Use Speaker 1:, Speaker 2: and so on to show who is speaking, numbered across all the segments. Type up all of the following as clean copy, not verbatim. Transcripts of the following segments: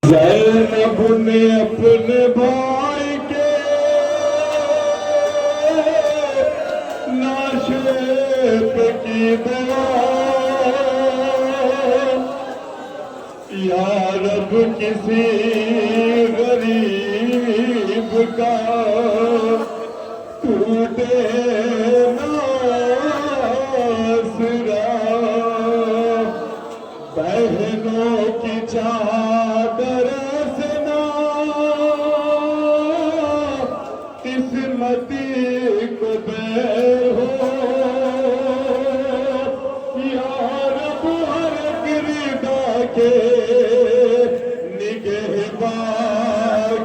Speaker 1: ज़ैनब ने अपने भाई के लाशे पे की दुआ, या रब किसी गरीब का टूटे ना आसरा, बहनों की चादर से ना किस्मती को बैर हो, या रब हर गिरदा के निगहबान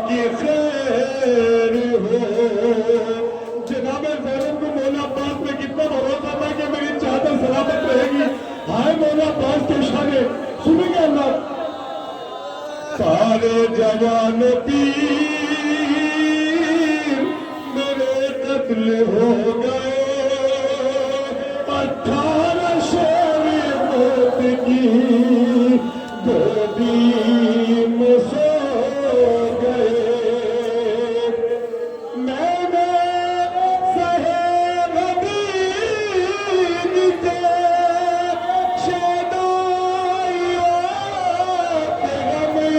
Speaker 1: की खैर हो। जनाब ज़ैनब को मौला अब्बास में कितना भरोसा था कि मेरी चादर सलामत रहेगी। हाय मौला अब्बास के शाने सुनेंगे अल्लाह। सारे जवान पीर मेरे कत्ल हो गए, 18 शेर मौत की गोदी में सो गए। मैंने सहे नबीन के शदाइयों के गमे,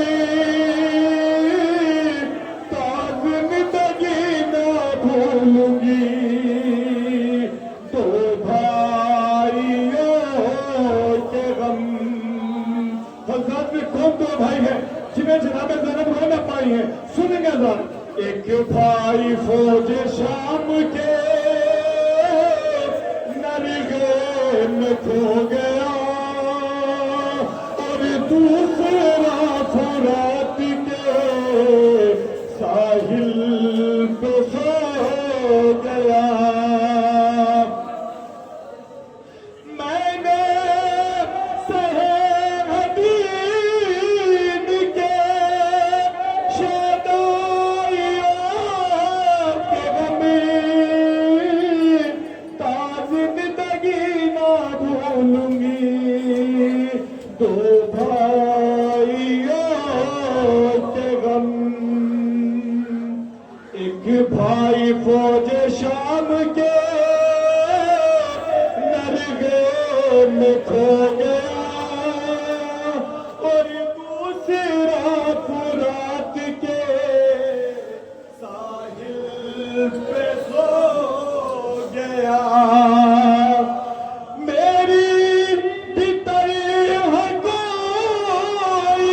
Speaker 1: ताज़ ज़िंदगी ना भूलूंगी, दो भाइयों के गम। हज़रत में कौन दो भाई हैं जिन्हें जनाब ज़ैनब रो न पाई है? सुनेंगे ज़रा। एक भाई फौज शाम के नरगे में खो गया, और दूसरा फुरात के साहिल पे सो गया। मैंने सहे हदीद के शदाइयों के गमे, ताज़ ज़िंदगी ना भूलूंगी, दो भाइयों के गम। एक भाई फौज शाम के नरगे में खो गया, और दूसरा फुरात के साहिल पे सो गया। मेरी भीतर है कोई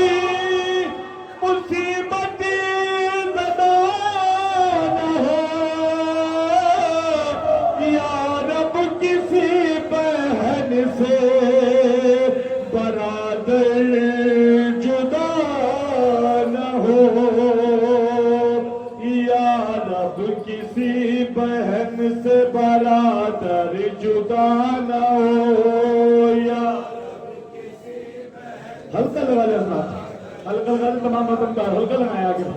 Speaker 1: मुसीबत ज़दा न हो, या रब किसी बहन से बरादर जुदा न हो, या रब किसी बहन से बरादर जुदा न हो, या हल्का लगा ले अपना, हल्का लगा ले। तमाम मतमदार हल्का लगाए आगे।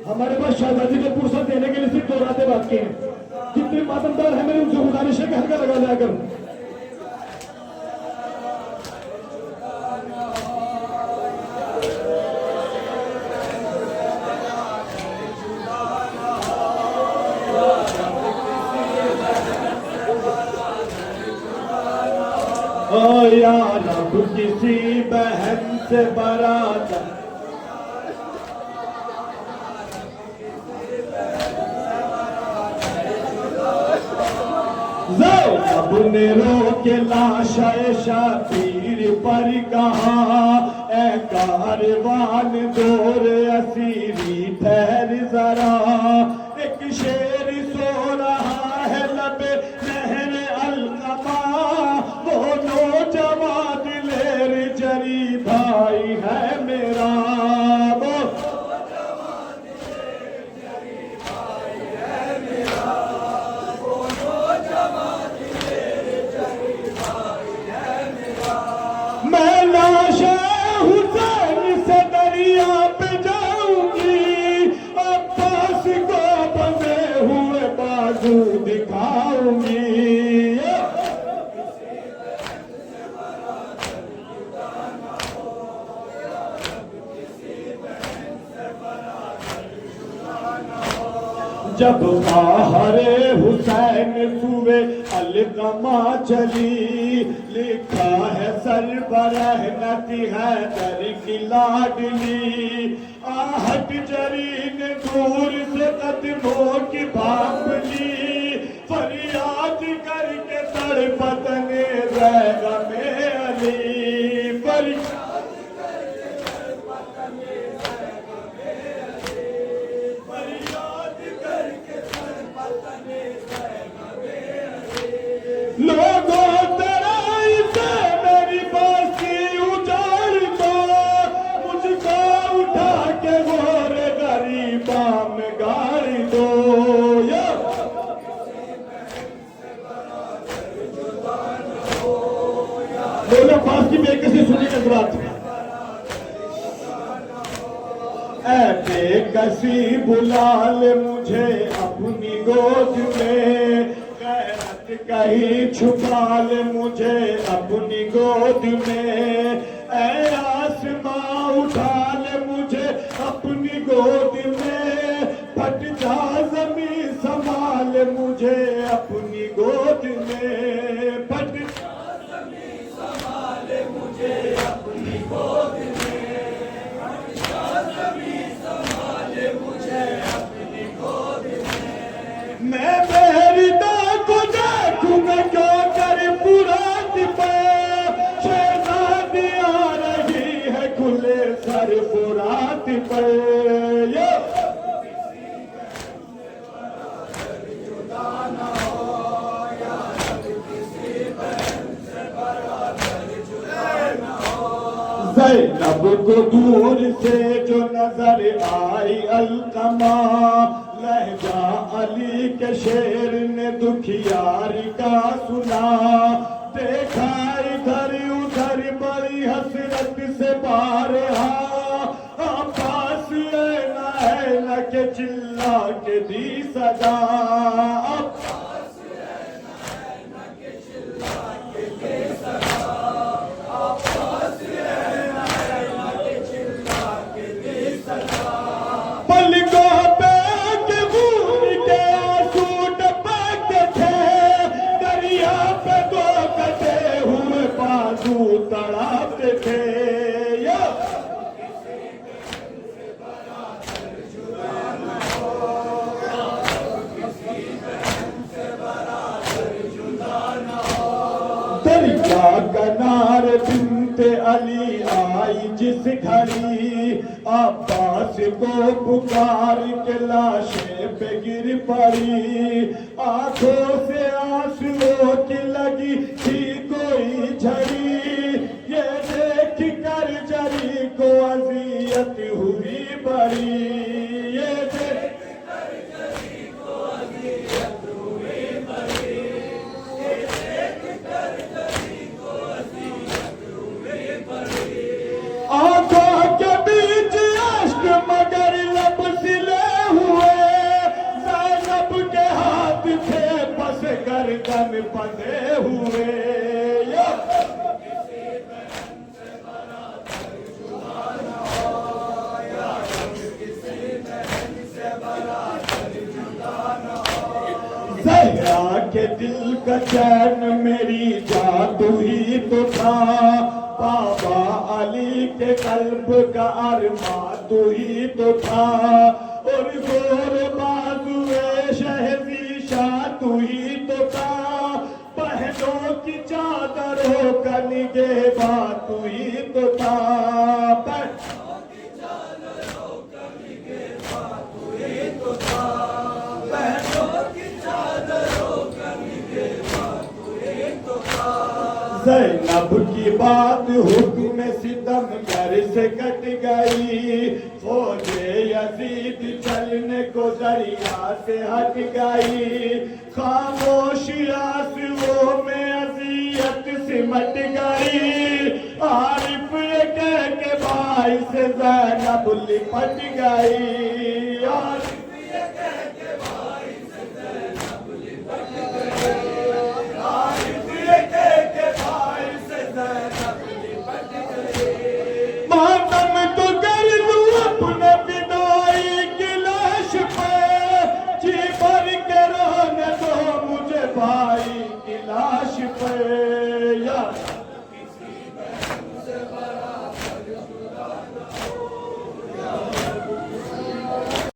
Speaker 1: हमारे पास शहजादी को फुर्सत देने के लिए सिर्फ 2 रातें बाकी हैं। जितने मातमदार हैं मेरी उनसे गुजारिश है कि हल्का लगा लिया कर। ओ या रब किसी बहन से बरादर, ज़ैनब ने रो के लाशाए शातीर पर कहा, ए कारवान दूर असीरी ठहर जरा, एक शेर सो रहा है लबे नहर अलकमा, वो नौजवान दिलेर जरी भाई है मेरा, वो मैं लाशे हुसैन से दरिया पे जाऊंगी, अब्बास को बंधे जब बाहरे हुसैन सुबे अलकमा चली, लिखा है सरबराह नती है दर की लाडली, आहट जरीन दूर से कदमों की भाप ली, फरियाद करके तड़पतने रहेगा में अली, फरियाद लोगों तराई से मेरी बस्ती उजाड़ दो, मुझको उठा के गोरे गरीबा में गाड़ दो। लोगों पास की बेकसी सुनी नजरात बेकसी बुला ले मुझे अपनी गोद में, गैरत कहीं छुपा ले मुझे अपनी गोद में, ऐ आसमां उठा ले मुझे अपनी गोद में, फट जा ज़मीं संभाल मुझे अपनी गोद में, फट जा ज़मीं संभाल मुझे अपनी गोद में, मैं मेरी को देखूंगा क्यों कर पुरात पे, शहजादी आ रही है खुले सर पुरात पे, ज़ैनब को दूर से जो नजर आई अलकमा, लहजा अली के शेर ने दुखियारी का सुना, देखा इधर उधर बड़ी हसरत से बारहा, अब्बास है न के चिल्ला के दी सदा, तड़ाते थे दरिया कनार बिनते अली आई जिस घड़ी, अब्बास को पुकार के लाशें पे गिर पड़ी, आंखों से आंसुओं की लगी थी कोई झड़ी, ये देख कर जरी को अजियत हुई बड़ी, ये देख कर जरी को अजियत हुई बड़ी, ये देख कर जरी को अजियत हुई बड़ी, आंखों के बीच अश्क मगर लब सिले हुए, ज़ैनब के हाथ थे बस गर्दन बंधे हुए, ज़हरा के दिल का चैन मेरी जादू ही तो था, बाबा अली के कल्ब का अरमा तू ही तो था, और गोर बाजुए शहजी शाह तू ही तो था, पहनों की चादरों का निगेबा तू ही तो था, पहनों की चादरों का निगेबा तू ही तो था, पहनों की चादरों का निगेबा तू ही तो था। ज़ैनब की बात हुक्म सितम घर से कट गई, फौजे यजीद चलने को दरिया से हट गई, खामोशी आंसुओं में अजियत सिमट गई, आरिफ ये कह के भाई से ज़ैनब लिपट गई, आरिफ